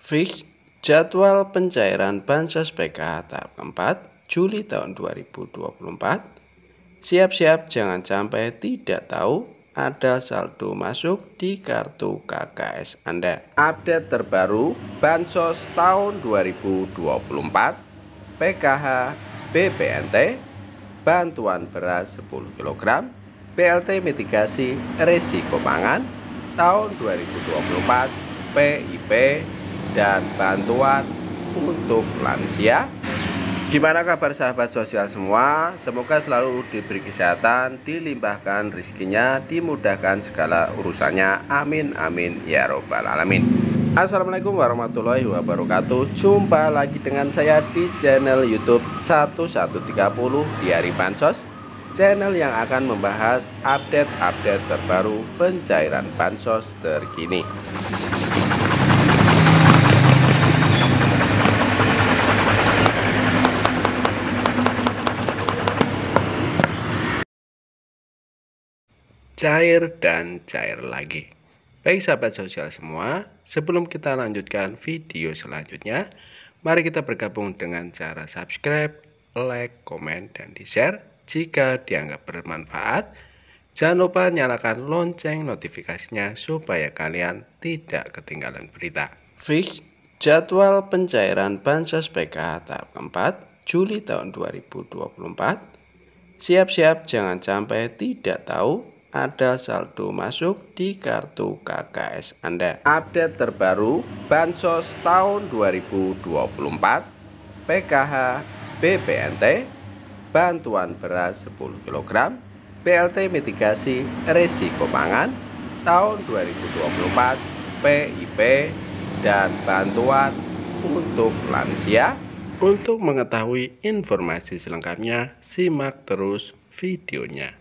Fix jadwal pencairan Bansos PKH tahap keempat Juli tahun 2024. Siap-siap jangan sampai tidak tahu ada saldo masuk di kartu KKS Anda. Update terbaru Bansos tahun 2024 PKH BPNT, bantuan beras 10 kg, BLT mitigasi risiko pangan tahun 2024, PIP, dan bantuan untuk lansia. Gimana kabar sahabat sosial semua? Semoga selalu diberi kesehatan, dilimpahkan rezekinya, dimudahkan segala urusannya. Amin amin ya robbal alamin. Assalamualaikum warahmatullahi wabarakatuh. Jumpa lagi dengan saya di channel YouTube 1130 di hari Bansos, channel yang akan membahas update-update terbaru pencairan Bansos terkini. Cair dan cair lagi. Baik sahabat sosial semua, sebelum kita lanjutkan video selanjutnya, mari kita bergabung dengan cara subscribe, like, komen, dan di-share jika dianggap bermanfaat. Jangan lupa nyalakan lonceng notifikasinya supaya kalian tidak ketinggalan berita. Fix jadwal pencairan Bansos PKH tahap keempat Juli tahun 2024. Siap-siap jangan sampai tidak tahu ada saldo masuk di kartu KKS Anda. Update terbaru Bansos tahun 2024 PKH BPNT, bantuan beras 10 kg, BLT mitigasi risiko pangan tahun 2024, PIP, dan bantuan untuk lansia. Untuk mengetahui informasi selengkapnya, simak terus videonya.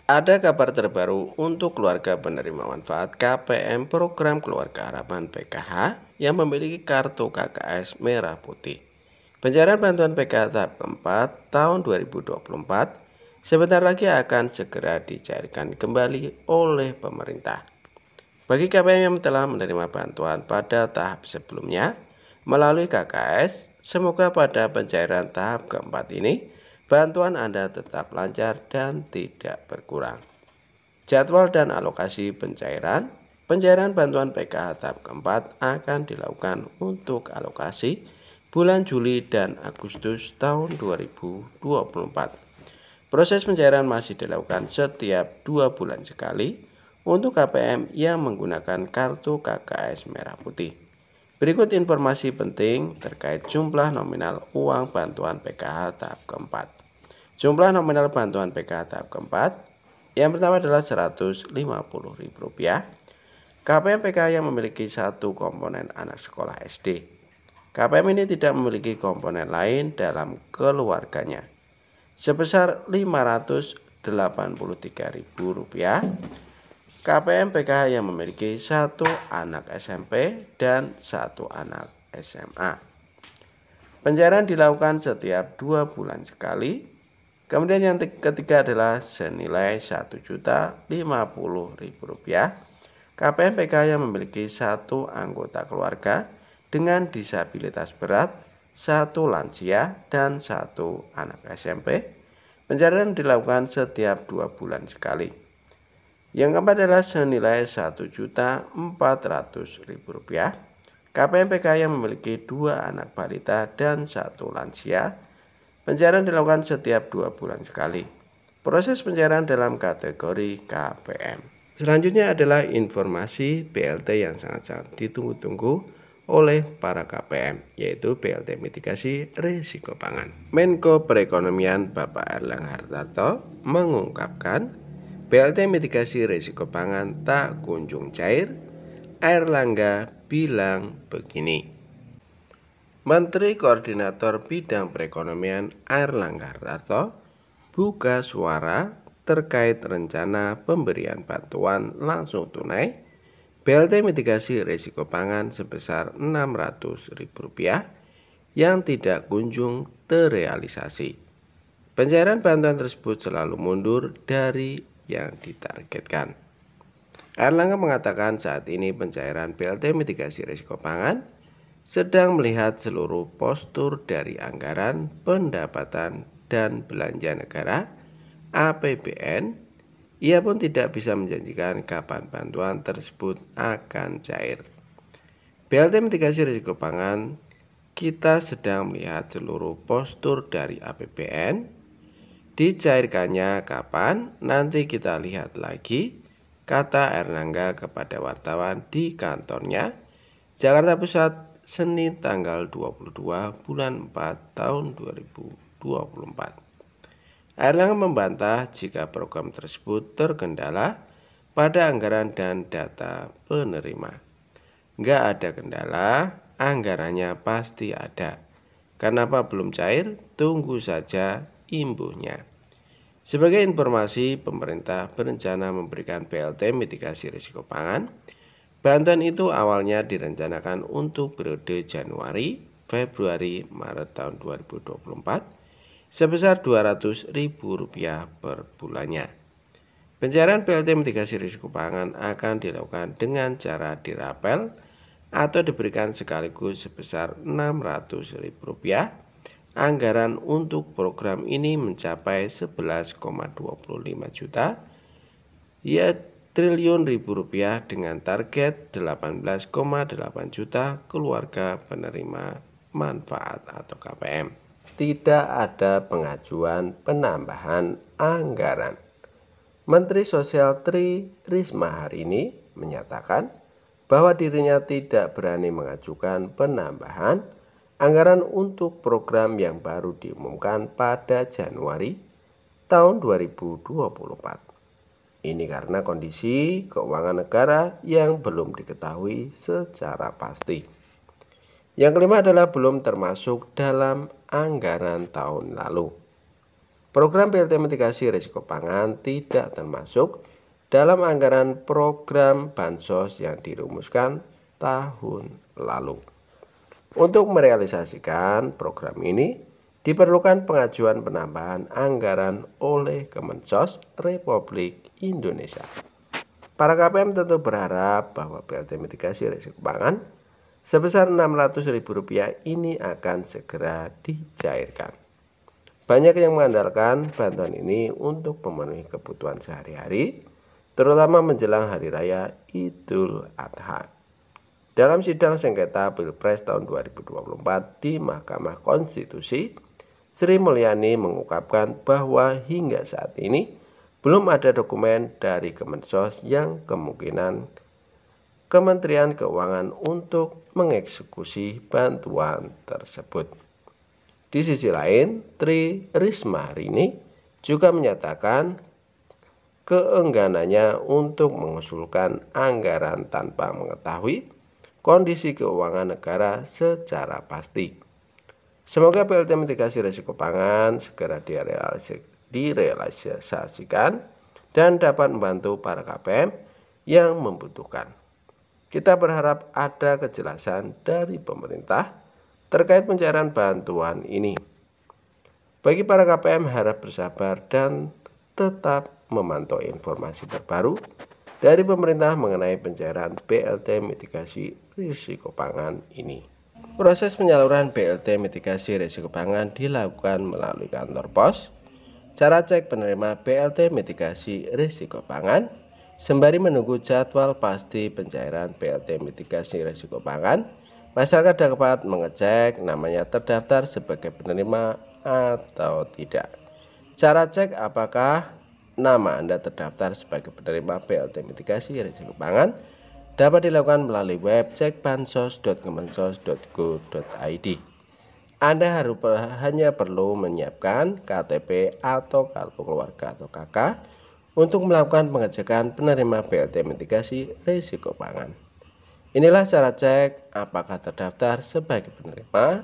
Ada kabar terbaru untuk keluarga penerima manfaat KPM Program Keluarga Harapan PKH yang memiliki kartu KKS merah putih. Pencairan bantuan PKH tahap keempat tahun 2024 sebentar lagi akan segera dicairkan kembali oleh pemerintah. Bagi KPM yang telah menerima bantuan pada tahap sebelumnya melalui KKS, semoga pada pencairan tahap keempat ini bantuan Anda tetap lancar dan tidak berkurang. Jadwal dan alokasi pencairan bantuan PKH tahap keempat akan dilakukan untuk alokasi bulan Juli dan Agustus tahun 2024. Proses pencairan masih dilakukan setiap 2 bulan sekali untuk KPM yang menggunakan kartu KKS merah putih. Berikut informasi penting terkait jumlah nominal uang bantuan PKH tahap keempat. Jumlah nominal bantuan PKH tahap keempat yang pertama adalah Rp150.000. KPM PKH yang memiliki satu komponen anak sekolah SD. KPM ini tidak memiliki komponen lain dalam keluarganya. Sebesar Rp583.000. KPM PKH yang memiliki satu anak SMP dan satu anak SMA. Pencairan dilakukan setiap 2 bulan sekali. Kemudian yang ketiga adalah senilai Rp1.050.000. KPM PKH yang memiliki satu anggota keluarga dengan disabilitas berat, satu lansia, dan satu anak SMP. Pencairan dilakukan setiap 2 bulan sekali. Yang keempat adalah senilai Rp1.400.000. KPM PKH yang memiliki 2 anak balita dan satu lansia. Pencairan dilakukan setiap 2 bulan sekali. Proses pencairan dalam kategori KPM. Selanjutnya adalah informasi BLT yang sangat-sangat ditunggu-tunggu oleh para KPM, yaitu BLT mitigasi risiko pangan. Menko Perekonomian Bapak Erlangga Hartarto mengungkapkan BLT mitigasi risiko pangan tak kunjung cair. Erlangga bilang begini. Menteri Koordinator Bidang Perekonomian Erlangga Hartarto buka suara terkait rencana pemberian bantuan langsung tunai BLT mitigasi risiko pangan sebesar Rp600.000 yang tidak kunjung terrealisasi. Pencairan bantuan tersebut selalu mundur dari yang ditargetkan. Erlangga mengatakan saat ini pencairan BLT mitigasi risiko pangan sedang melihat seluruh postur dari anggaran pendapatan dan belanja negara (APBN). Ia pun tidak bisa menjanjikan kapan bantuan tersebut akan cair. BLT mitigasi risiko pangan, kita sedang melihat seluruh postur dari APBN. Dicairkannya kapan? Nanti kita lihat lagi, kata Erlangga kepada wartawan di kantornya, Jakarta Pusat, Senin tanggal 22 bulan 4 tahun 2024. Erlangga membantah jika program tersebut terkendala pada anggaran dan data penerima. Nggak ada kendala, anggarannya pasti ada. Kenapa belum cair? Tunggu saja imbuhnya. Sebagai informasi, pemerintah berencana memberikan BLT mitigasi risiko pangan. Bantuan itu awalnya direncanakan untuk periode Januari, Februari, Maret tahun 2024 sebesar Rp200.000 per bulannya. Pencairan BLT mitigasi risiko pangan akan dilakukan dengan cara dirapel atau diberikan sekaligus sebesar Rp600.000. Anggaran untuk program ini mencapai 11,25 juta triliun rupiah dengan target 18,8 juta keluarga penerima manfaat atau KPM. Tidak ada pengajuan penambahan anggaran. Menteri Sosial Tri Risma hari ini menyatakan bahwa dirinya tidak berani mengajukan penambahan anggaran untuk program yang baru diumumkan pada Januari tahun 2024. Ini karena kondisi keuangan negara yang belum diketahui secara pasti. Yang kelima adalah belum termasuk dalam anggaran tahun lalu. Program BLT mitigasi risiko pangan tidak termasuk dalam anggaran program bansos yang dirumuskan tahun lalu. Untuk merealisasikan program ini, diperlukan pengajuan penambahan anggaran oleh Kemensos Republik Indonesia. Para KPM tentu berharap bahwa BLT mitigasi risiko pangan sebesar Rp600.000 ini akan segera dicairkan. Banyak yang mengandalkan bantuan ini untuk memenuhi kebutuhan sehari-hari, terutama menjelang Hari Raya Idul Adha. Dalam sidang sengketa Pilpres tahun 2024 di Mahkamah Konstitusi, Sri Mulyani mengungkapkan bahwa hingga saat ini belum ada dokumen dari Kemensos yang kemungkinan Kementerian Keuangan untuk mengeksekusi bantuan tersebut. Di sisi lain, Tri Risma hari ini juga menyatakan keengganannya untuk mengusulkan anggaran tanpa mengetahui kondisi keuangan negara secara pasti. Semoga BLT mitigasi risiko pangan segera direalisasikan dan dapat membantu para KPM yang membutuhkan. Kita berharap ada kejelasan dari pemerintah terkait pencairan bantuan ini. Bagi para KPM harap bersabar dan tetap memantau informasi terbaru dari pemerintah mengenai pencairan BLT mitigasi risiko pangan ini. Proses penyaluran BLT mitigasi risiko pangan dilakukan melalui kantor pos. Cara cek penerima BLT mitigasi risiko pangan sembari menunggu jadwal pasti pencairan BLT mitigasi risiko pangan. Masyarakat dapat mengecek namanya terdaftar sebagai penerima atau tidak. Cara cek apakah nama Anda terdaftar sebagai penerima BLT mitigasi risiko pangan dapat dilakukan melalui web cekbansos.kemensos.go.id. Anda hanya perlu menyiapkan KTP atau kartu keluarga atau KK untuk melakukan pengecekan penerima BLT mitigasi risiko pangan. Inilah cara cek apakah terdaftar sebagai penerima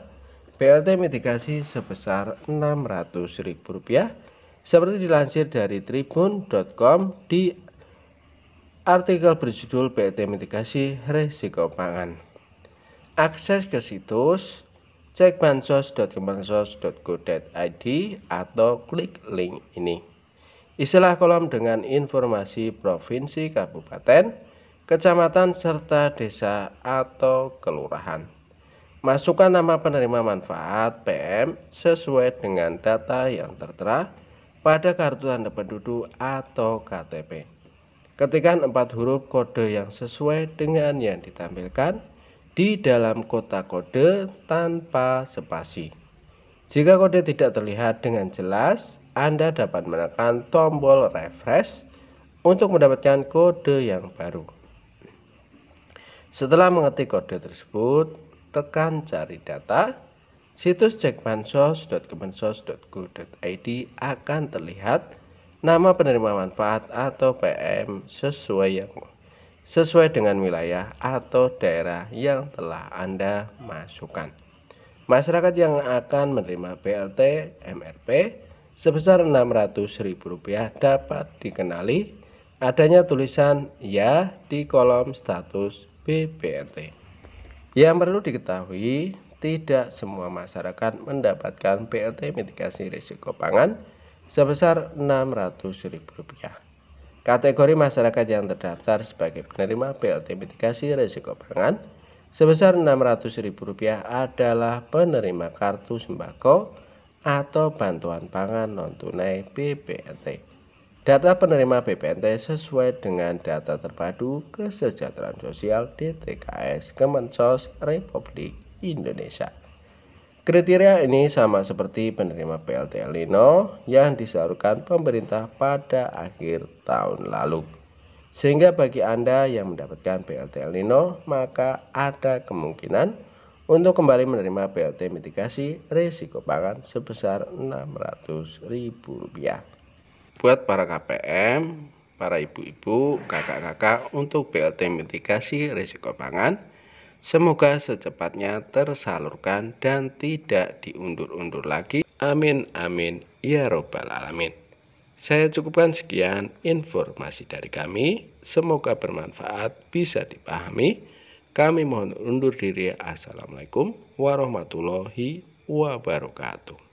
BLT mitigasi sebesar Rp600.000 seperti dilansir dari tribun.com di artikel berjudul BLT mitigasi risiko pangan. Akses ke situs cekbansos.kemensos.go.id atau klik link ini. Isilah kolom dengan informasi provinsi, kabupaten, kecamatan, serta desa atau kelurahan. Masukkan nama penerima manfaat PM sesuai dengan data yang tertera pada kartu tanda penduduk atau KTP. Ketikkan 4 huruf kode yang sesuai dengan yang ditampilkan di dalam kotak kode tanpa spasi. Jika kode tidak terlihat dengan jelas, Anda dapat menekan tombol refresh untuk mendapatkan kode yang baru. Setelah mengetik kode tersebut, tekan cari data. Situs cekbansos.kemensos.go.id akan terlihat nama penerima manfaat atau PM sesuai dengan wilayah atau daerah yang telah Anda masukkan. Masyarakat yang akan menerima BLT MRP sebesar Rp600.000 dapat dikenali adanya tulisan ya di kolom status BBNT. Yang perlu diketahui, tidak semua masyarakat mendapatkan BLT mitigasi risiko pangan sebesar Rp600.000. Kategori masyarakat yang terdaftar sebagai penerima BLT mitigasi risiko pangan sebesar Rp600.000 adalah penerima kartu sembako atau bantuan pangan non-tunai BPNT. Data penerima BPNT sesuai dengan data terpadu kesejahteraan sosial DTKS Kemensos Republik Indonesia. Kriteria ini sama seperti penerima BLT El Nino yang disalurkan pemerintah pada akhir tahun lalu. Sehingga bagi Anda yang mendapatkan BLT El Nino, maka ada kemungkinan untuk kembali menerima BLT mitigasi risiko pangan sebesar Rp600.000. Buat para KPM, para ibu-ibu, kakak-kakak untuk BLT mitigasi risiko pangan, semoga secepatnya tersalurkan dan tidak diundur-undur lagi. Amin amin ya robbal alamin. Saya cukupkan sekian informasi dari kami. Semoga bermanfaat, bisa dipahami. Kami mohon undur diri. Assalamualaikum warahmatullahi wabarakatuh.